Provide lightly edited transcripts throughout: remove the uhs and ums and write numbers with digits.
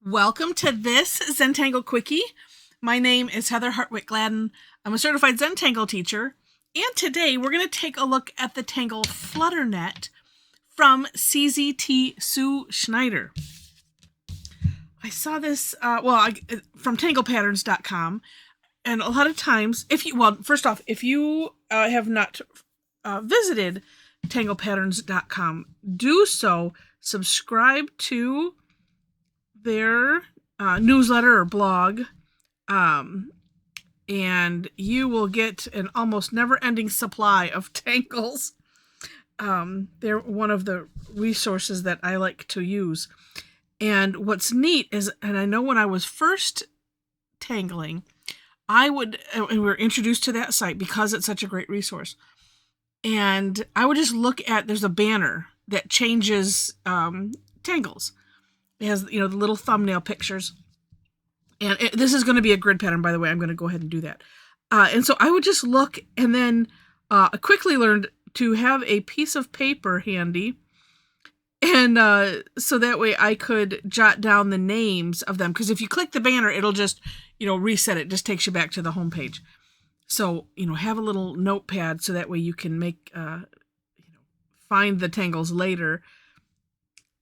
Welcome to this Zentangle Quickie. My name is Heather Hartwick Gladden. I'm a Certified Zentangle Teacher, and today we're going to take a look at the Tangle Flutter Net from CZT Sue Schneider. I saw this from tanglepatterns.com, and a lot of times, first off, if you have not visited tanglepatterns.com, do so. Subscribe to their newsletter or blog, and you will get an almost never-ending supply of tangles. They're one of the resources that I like to use. And what's neat is, and I know when I was first tangling, and we were introduced to that site because it's such a great resource. And I would just look at, there's a banner that changes tangles. It has, the little thumbnail pictures. And this is going to be a grid pattern, by the way. I'm going to go ahead and do that. And so I would just look, and then I quickly learned to have a piece of paper handy. And so that way I could jot down the names of them. Because if you click the banner, it'll just, reset it. Just takes you back to the home page. So, have a little notepad so that way you can make, find the tangles later.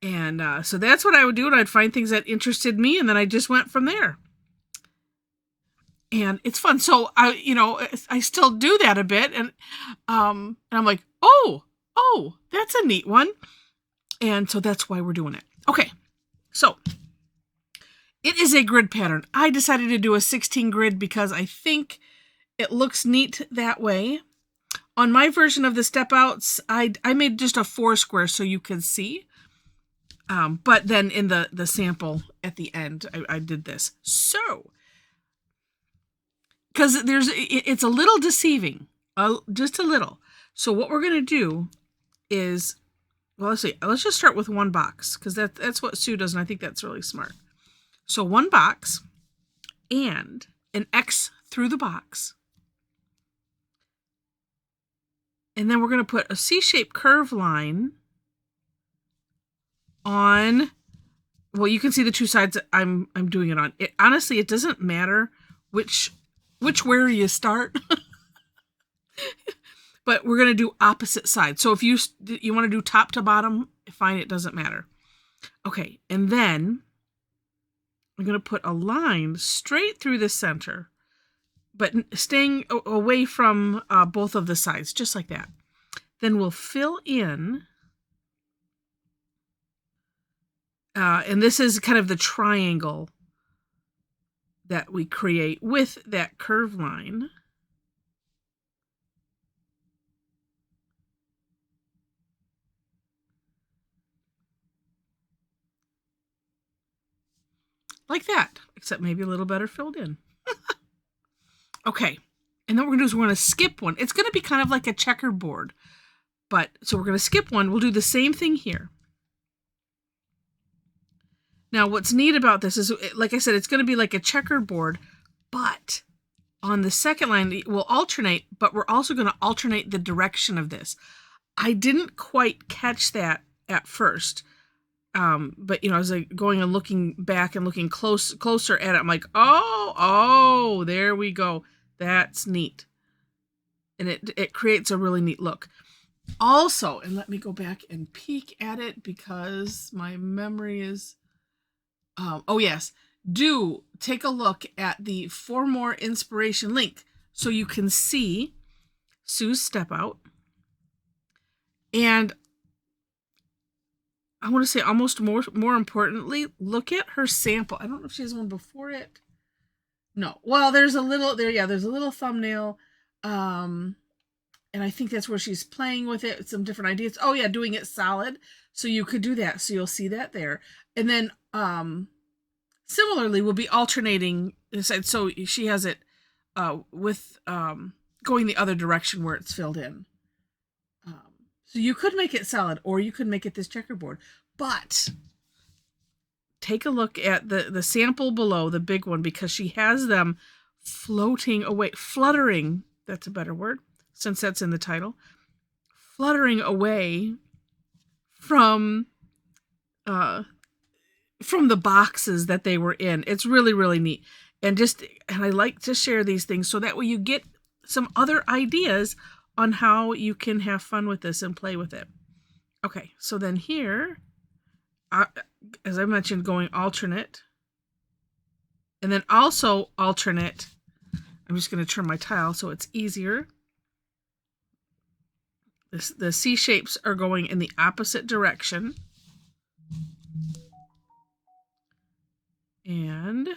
And so that's what I would do. And I'd find things that interested me. And then I just went from there. And it's fun. So I still do that a bit. And I'm like, oh, that's a neat one. And so that's why we're doing it. Okay. So it is a grid pattern. I decided to do a 16 grid because I think it looks neat that way. On my version of the step outs, I made just a 4 square so you could see. But then in the sample at the end, I did this. So, because it's a little deceiving, just a little. So what we're going to do is, let's see. Let's just start with one box, because that's what Sue does, and I think that's really smart. So one box and an X through the box. And then we're going to put a C-shaped curve line on, you can see the two sides that I'm doing it on. Honestly, it doesn't matter which where you start. But we're going to do opposite sides. So if you want to do top to bottom, fine, it doesn't matter. Okay, and then I'm going to put a line straight through the center, but staying away from both of the sides, just like that. Then we'll fill in, and this is kind of the triangle that we create with that curve line. Like that, except maybe a little better filled in. Okay, and then what we're going to do is we're going to skip one. It's going to be kind of like a checkerboard. So we're going to skip one. We'll do the same thing here. Now, what's neat about this is, like I said, it's going to be like a checkerboard, but on the second line, we'll alternate, but we're also going to alternate the direction of this. I didn't quite catch that at first. But as I going and looking back and looking closer at it, I'm like, oh, there we go. That's neat. And it creates a really neat look. Also, and let me go back and peek at it because my memory is, yes, do take a look at the For More Inspiration link so you can see Sue's step out. And I want to say almost more importantly, look at her sample. I don't know if she has one before it. No. Well, there's a little there. Yeah, there's a little thumbnail. And I think that's where she's playing with it. Some different ideas. Oh yeah, doing it solid. So you could do that. So you'll see that there. And then similarly, we'll be alternating this side. So she has it with going the other direction where it's filled in. So you could make it solid, or you could make it this checkerboard. But take a look at the sample below, the big one, because she has them floating away, fluttering, that's a better word, since that's in the title, fluttering away from from the boxes that they were in. It's really, really neat. And I like to share these things so that way you get some other ideas on how you can have fun with this and play with it. Okay, so then here, as I mentioned, going alternate. And then also alternate. I'm just going to turn my tile so it's easier. The C shapes are going in the opposite direction. And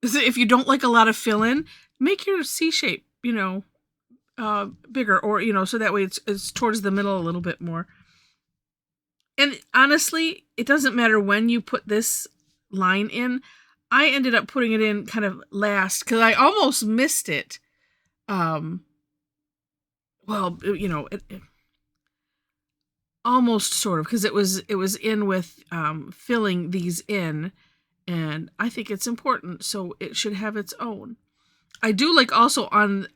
if you don't like a lot of fill-in, make your C shape, bigger, or, so that way it's towards the middle a little bit more. And honestly, it doesn't matter when you put this line in. I ended up putting it in kind of last because I almost missed it. It almost sort of, because it was in with filling these in, and I think it's important, so it should have its own. I do like also on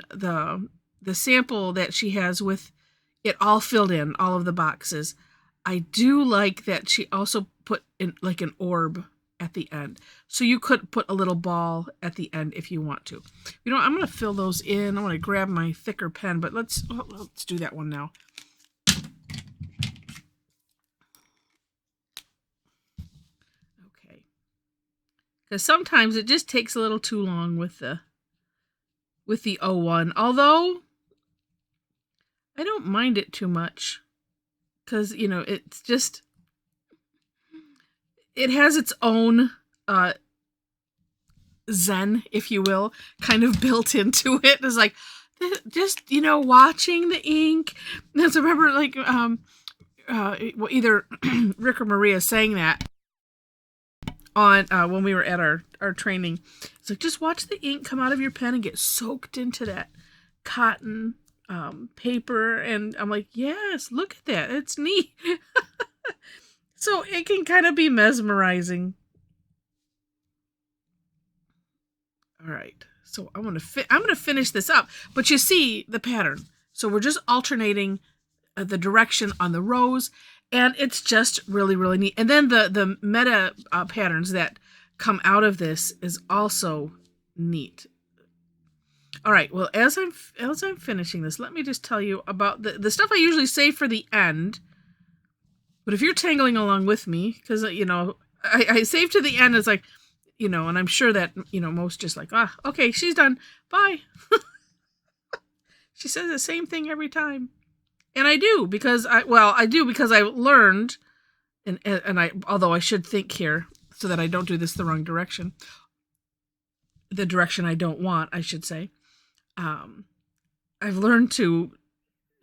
the sample that she has with it all filled in, all of the boxes. I do like that she also put in like an orb at the end. So you could put a little ball at the end if you want to. I'm going to fill those in. I want to grab my thicker pen, but let's do that one now. Okay. Because sometimes it just takes a little too long with the 01. Although I don't mind it too much. Because, it's just, it has its own zen, if you will, kind of built into it. It's like, just, watching the ink. And so I remember, like, either Rick or Maria saying that on when we were at our training. It's like, just watch the ink come out of your pen and get soaked into that cotton paper. And I'm like, yes, look at that. It's neat. So it can kind of be mesmerizing. All right. So I'm going to finish this up, but you see the pattern. So we're just alternating the direction on the rows, and it's just really, really neat. And then the meta patterns that come out of this is also neat. All right. Well, as I'm finishing this, let me just tell you about the stuff I usually save for the end. But if you're tangling along with me, because, I save to the end, it's like, and I'm sure that, most just like, okay, she's done. Bye. She says the same thing every time. And I do because I learned, and although I should think here so that I don't do this the wrong direction, the direction I don't want, I should say. I've learned to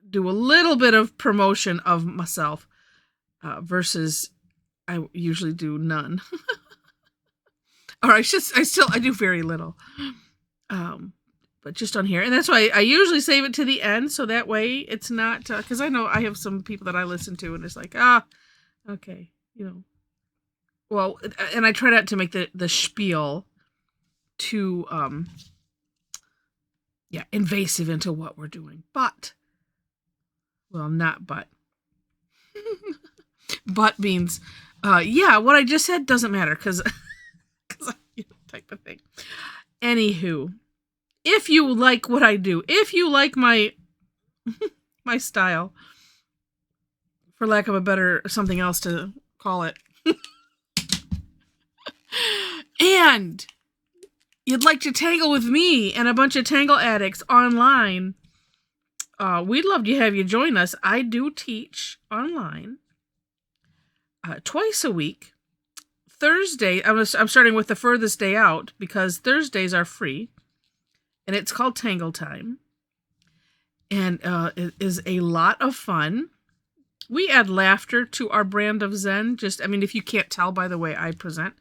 do a little bit of promotion of myself. Versus I usually do none. Or I do very little. But just on here. And that's why I usually save it to the end, so that way it's not, because I know I have some people that I listen to and it's like, okay, Well, and I try not to make the spiel too, invasive into what we're doing. But, well, not but. But means, what I just said doesn't matter because type of thing. Anywho, if you like what I do, if you like my style, for lack of a better something else to call it, and you'd like to tangle with me and a bunch of tangle addicts online, we'd love to have you join us. I do teach online. Twice a week. Thursday, I'm starting with the furthest day out because Thursdays are free, and it's called Tangle Time, and it is a lot of fun. We add laughter to our brand of Zen. If you can't tell by the way I present,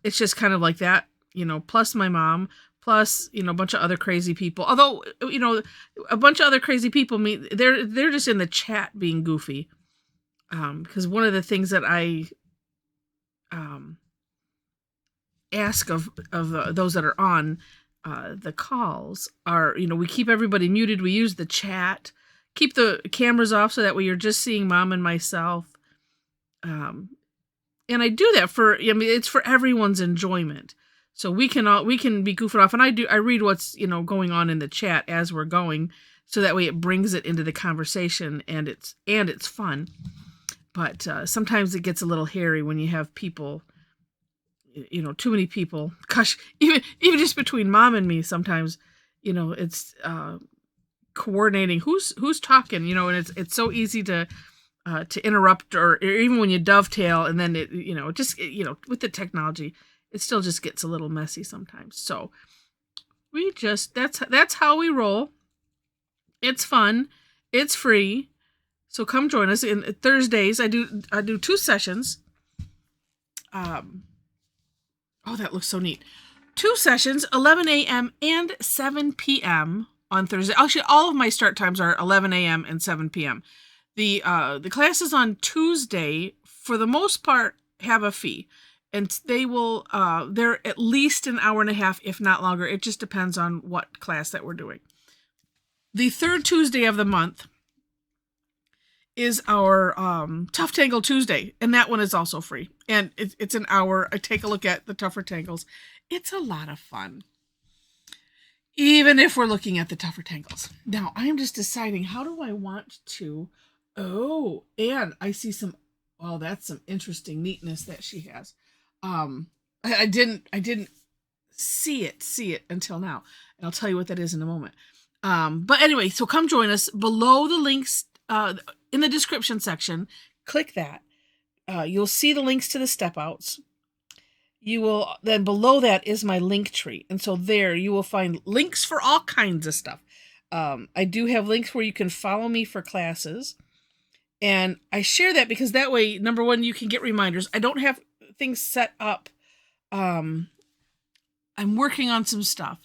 it's just kind of like that, plus my mom, plus, a bunch of other crazy people. Although, a bunch of other crazy people mean they're just in the chat being goofy. Because one of the things that I ask of those that are on the calls are, we keep everybody muted. We use the chat, keep the cameras off so that way you're just seeing Mom and myself. And I do that it's for everyone's enjoyment. So we can be goofing off, and I read what's, going on in the chat as we're going, so that way it brings it into the conversation, and it's fun. But sometimes it gets a little hairy when you have people, too many people. Gosh, even just between mom and me, sometimes, it's coordinating who's talking, and it's so easy to interrupt, or even when you dovetail, and then with the technology, it still just gets a little messy sometimes. So that's how we roll. It's fun. It's free. So come join us. In Thursdays, I do 2 sessions. Oh, that looks so neat. 2 sessions, 11 a.m. and 7 p.m. on Thursday. Actually, all of my start times are 11 a.m. and 7 p.m. The classes on Tuesday, for the most part, have a fee. And they're at least an hour and a half, if not longer. It just depends on what class that we're doing. The 3rd Tuesday of the month is our Tough Tangle Tuesday, and that one is also free. And it's an hour. I take a look at the tougher tangles. It's a lot of fun, even if we're looking at the tougher tangles. Now, I am just deciding, how do I want to... Oh, and I see that's some interesting neatness that she has. I didn't see it until now, and I'll tell you what that is in a moment. But anyway, so come join us. Below the links, in the description section, click that. You'll see the links to the step outs. Then below that is my link tree. And so there you will find links for all kinds of stuff. I do have links where you can follow me for classes. And I share that because that way, number one, you can get reminders. I don't have things set up. I'm working on some stuff,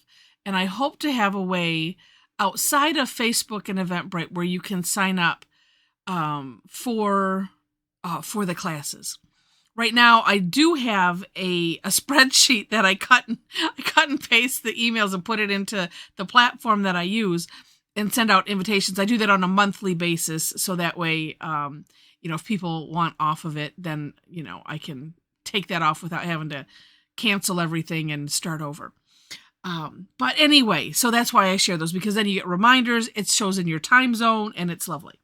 and I hope to have a way outside of Facebook and Eventbrite where you can sign up for the classes. Right now, I do have a spreadsheet that I cut and paste the emails and put it into the platform that I use and send out invitations. I do that on a monthly basis, so that way, if people want off of it, then, I can take that off without having to cancel everything and start over. But anyway, so that's why I share those, because then you get reminders, it shows in your time zone, and it's lovely.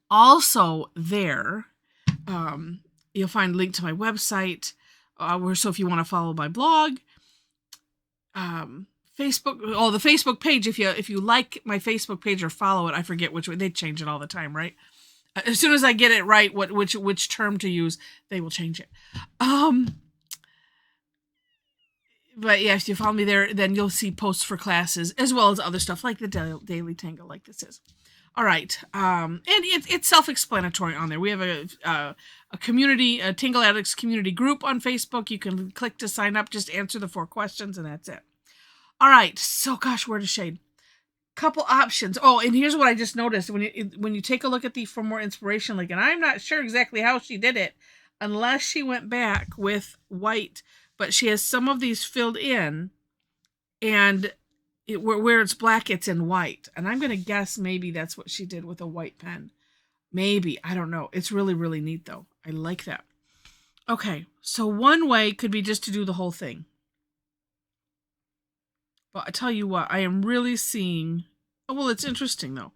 Also there, you'll find a link to my website, so if you want to follow my blog, Facebook, the Facebook page, if you like my Facebook page or follow it, I forget which way, they change it all the time, right? As soon as I get it right, which term to use, they will change it. But yeah, if you follow me there, then you'll see posts for classes, as well as other stuff like the daily tangle, like this is. All right. And it's self-explanatory on there. We have a community, a Tangle Addicts community group on Facebook. You can click to sign up, just answer the 4 questions, and that's it. All right. So, gosh, where to shade? Couple options. Oh, and here's what I just noticed. When you take a look at the For More Inspiration link, and I'm not sure exactly how she did it, unless she went back with white, but she has some of these filled in, and where it's black, it's in white. And I'm going to guess maybe that's what she did with a white pen. Maybe. I don't know. It's really, really neat, though. I like that. Okay. So one way could be just to do the whole thing. But I tell you what, I am really seeing... Oh, well, it's interesting, though.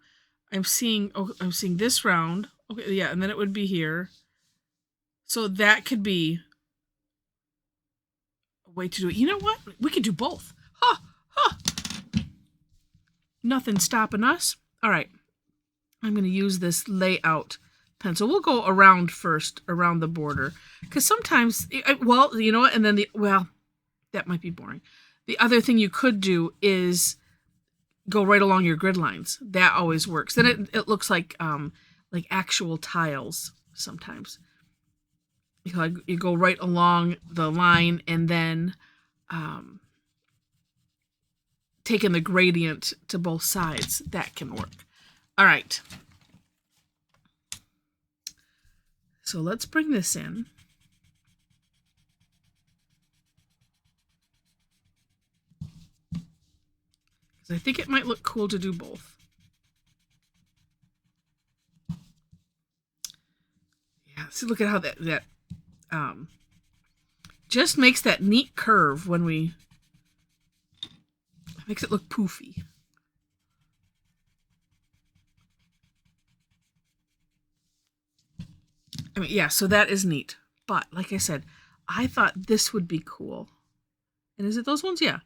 I'm seeing this round. Okay, yeah, and then it would be here. So that could be a way to do it. You know what? We could do both. Ha! Ha! Nothing stopping us. All right. I'm going to use this layout pencil. We'll go around first, around the border. Because sometimes, well, you know what? And then that might be boring. The other thing you could do is go right along your grid lines. That always works. Then it looks like actual tiles sometimes. You go right along the line and then taking the gradient to both sides. That can work. All right. So let's bring this in. I think it might look cool to do both. See, look at how that just makes that neat curve when we, makes it look poofy. I mean, yeah, so that is neat. But like I said, I thought this would be cool. And is it those ones? Yeah.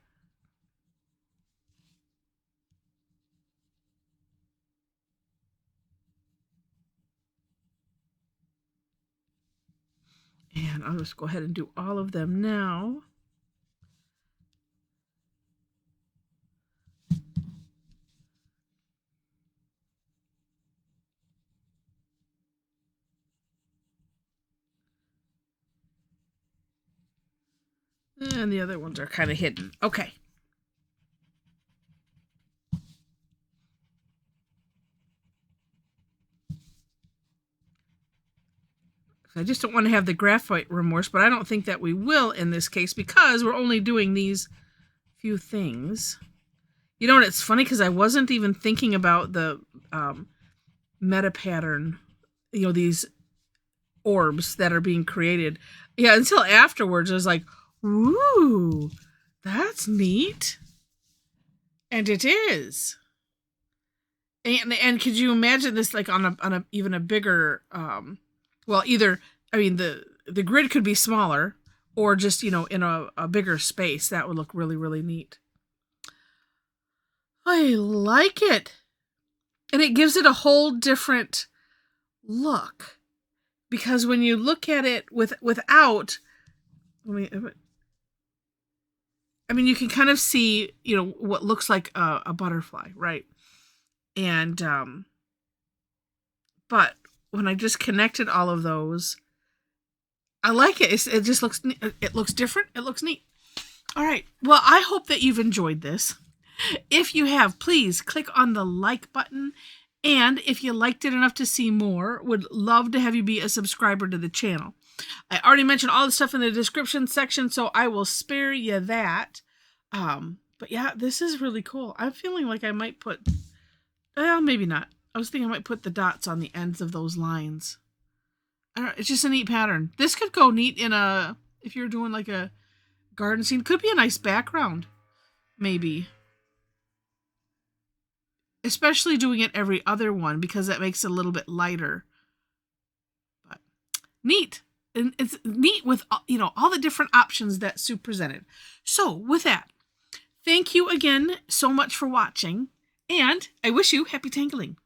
And I'll just go ahead and do all of them now. And the other ones are kind of hidden. Okay. I just don't want to have the graphite remorse, but I don't think that we will in this case because we're only doing these few things. You know what? It's funny because I wasn't even thinking about the meta pattern, you know, these orbs that are being created. Yeah, until afterwards, I was like, ooh, that's neat. And it is. And could you imagine this like on a even a bigger well, either, I mean, the grid could be smaller or just, you know, in a bigger space. That would look really, really neat. I like it. And it gives it a whole different look. Because when you look at it without, I mean, you can kind of see, you know, what looks like a butterfly, right? And, but when I just connected all of those, I like it. It just looks, it looks different. It looks neat. All right. Well, I hope that you've enjoyed this. If you have, please click on the like button. And if you liked it enough to see more, would love to have you be a subscriber to the channel. I already mentioned all the stuff in the description section, so I will spare you that. But yeah, this is really cool. I'm feeling like I might put, well, maybe not. I was thinking I might put the dots on the ends of those lines. I don't know, it's just a neat pattern. This could go neat in a, if you're doing like a garden scene, could be a nice background, maybe. Especially doing it every other one because that makes it a little bit lighter. But neat. And it's neat with, you know, all the different options that Sue presented. So with that, thank you again so much for watching. And I wish you happy tangling.